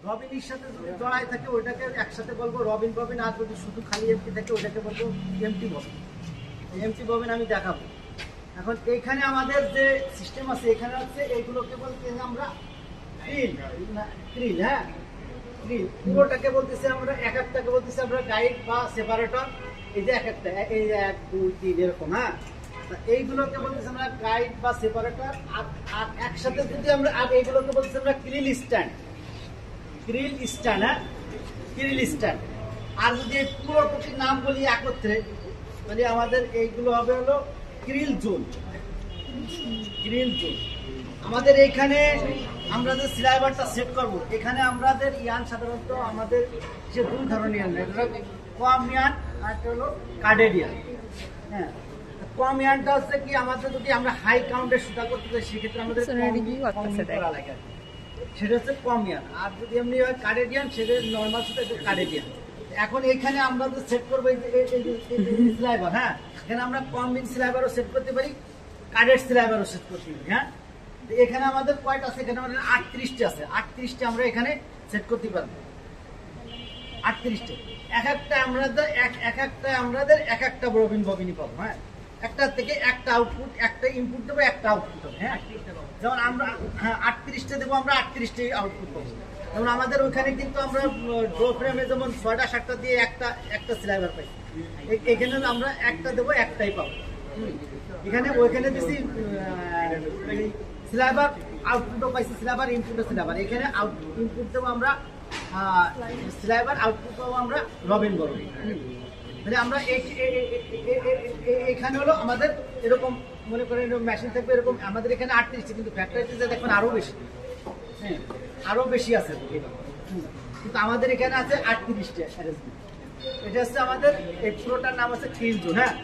রবিনের সাথে যদি জড়াই থাকে ওইটাকে একসাথে বলবো রবিন ববিন, আর যদি শুধু খালি এমটি থাকে ওইটাকে বলবো এমটি ববিন। এমটি ববিন আমি দেখাবো। এখন এইখানে আমাদের যে সিস্টেম আছে এখানে হচ্ছে এইগুলোকে বলতে আমরা ক্রিল, হ্যাঁ ক্রিল। পুরোটাকে বলতেছি আমরা এক একটাকে বলতেছি আমরা গাইড বা সেপারেটর। এই যে এক একটা, এই যে 1 2 3 এরকম, হ্যাঁ এইগুলোকে বলতেছি আমরা গাইড বা সেপারেটর। আর একসাথে যদি আমরা আর এইগুলোকে বলতেছি আমরা ক্রিল স্ট্যান্ড, ক্রিল স্ট্যান্ড, হ্যাঁ ক্রিল স্ট্যান্ড। আর যদি এই পুরোটির নাম বলি একত্রে তাহলে আমাদের এইগুলো হবে হলো ক্রিল জোন, ক্রিল জোন। আমাদের এইখানে আমরা যে স্লাইবারটা সেট করবো এখানে আমাদের ইয়ান সাধারণত আমাদের যে 2 ধরনের ইয়ান, কম ইয়ান আর হলো কার্ডেডিয়ান। হ্যাঁ কম ইয়ানটা হচ্ছে কি আমাদের যদি আমরা হাই কাউন্টের সুতা করতে চাই সেক্ষেত্রে আমাদের করা লাগে, সেটা হচ্ছে কম ইয়ান। আর যদি এমনি হয় কার্ডেডিয়ান সেটা নর্মাল সুতা কার্ডেডিয়ান। এখন এখানে আমরা যে সেট করবো স্লাইবার, হ্যাঁ এখানে আমরা কম মিন স্লাইবারও সেট করতে পারি, কার্ডেড স্লাইবারও সেট করতে পারি। হ্যাঁ এখানে আমাদের কয়টা আছে, এখানে আমাদের 38টা আছে, 38টা আমরা এখানে সেট করতে পারবো। 38টা এক একটা আমাদের এক একটা ববিনই পাবো। হ্যাঁ একটা থেকে একটা আউটপুট, একটা ইনপুট দেবো, একটা আউটপুট হবে। হ্যাঁ যেমন আমরা 38টা দেবো, আমরা 38টাই আউটপুট পাবো। যেমন আমাদের ওইখানে কিন্তু আমরা ড্র ফ্রেমে যেমন 6টা 7টা দিয়ে একটা স্লাইবার পাই, এখানে আমরা একটা দেবো, একটাই পাবো। এখানে ওইখানে দিচ্ছি স্লাইবার আউটপুটও পাইছি, স্লাইবার ইনপুটও স্লাইবার। এখানে ইনপুট দেবো আমরা স্লাইবার, আউটপুট পাবো আমরা রবিন বলবো। মানে আমরা এখানে হলো আমাদের এরকম মনে করেন মেশিন থাকবে এরকম, আমাদের এখানে 38টা কিন্তু ফ্যাক্টরিতে দেখবেন আরো বেশি, হ্যাঁ আরো বেশি আছে, কিন্তু আমাদের এখানে আছে 38টা অ্যারেঞ্জমেন্ট। এটা হচ্ছে আমাদের এই পুরোটার নাম হচ্ছে ক্রিল জোন। হ্যাঁ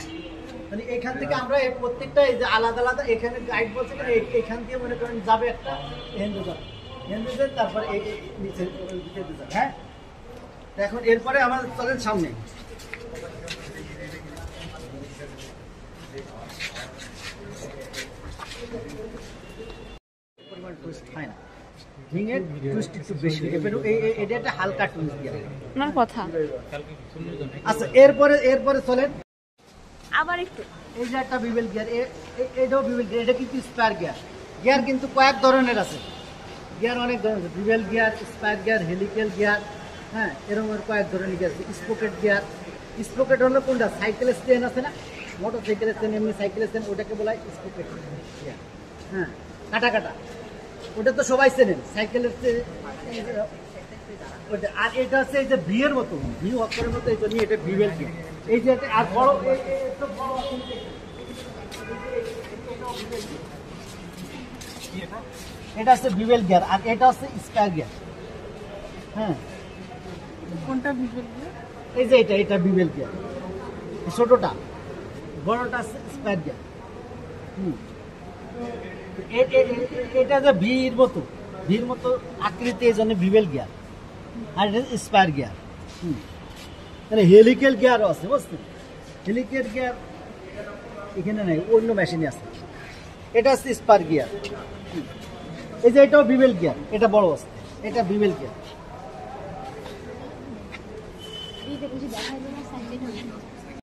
মানে এখান থেকে আমরা এই প্রত্যেকটা এই যে আলাদা আলাদা এখানে গাইড বলছে এখান দিয়ে মনে করেন যাবে একটা হেন্দু যাবে, হেন্দু যাবে, তারপরে এই নিচে যাবে। হ্যাঁ এখন এরপরে আমাদের চলেন সামনে। পরিমাণ টুইস্ট হয় না, রিংয়ের টুইস্ট একটু বেশি, এটা একটা হালকা টুইস্ট দিয়ে আমার কথা। আচ্ছা এরপরে চলেন আবার একটু, এই যে একটা বিবেল গিয়ার, এটাও বিবেল গিয়ার, এটা কিন্তু স্পায়ার গিয়ার। গিয়ার কিন্তু কয়েক ধরনের আছে, গিয়ার অনেক ধরনের আছে, bevel gear, spur gear, helical gear, হ্যাঁ এরকম কয়েক ধরনের গিয়ার আছে। স্পোকেট গিয়ার, স্পোকেট হলো কোনটা, সাইকেলের চেন আছে না, মোটর সাইকেলের চেন, এমনি সাইকেলের চেন, ওটাকে বলা হয় স্পোকেট গিয়ার। হ্যাঁ কাটা ওটা তো সবাই চেনেন, সাইকেলের চেন ওটা। আর এটা হচ্ছে এই যে ভিয়ের মতো, ভি অক্ষরের মতো, এই জন্য এটা বিবেল গিয়ার। এই যে আর বড় এটা হচ্ছে বিবেল গিয়ার, আর এটা হচ্ছে স্পায়ার গিয়ার। হ্যাঁ কোনটা বিবেল গিয়ার? এই যে এটা বিবেল গিয়ার, ছোটটা, বড়টা হচ্ছে স্পায়ার গিয়ার। এটা যে ভির মতো আকৃতি, এই জন্য বিবেল গিয়ার, আর এটা স্পায়ার গিয়ার। মানে হেলিক্যাল গিয়ারও আছে, বুঝছেন? হেলিক্যাল গিয়ার এখানে নাই, অন্য মেশিনে আছে। এটা হচ্ছে স্পায়ার গিয়ার। এই যে এটাও বিবেল গিয়ার, এটা বড় আছে, এটা বিবেল গিয়ার।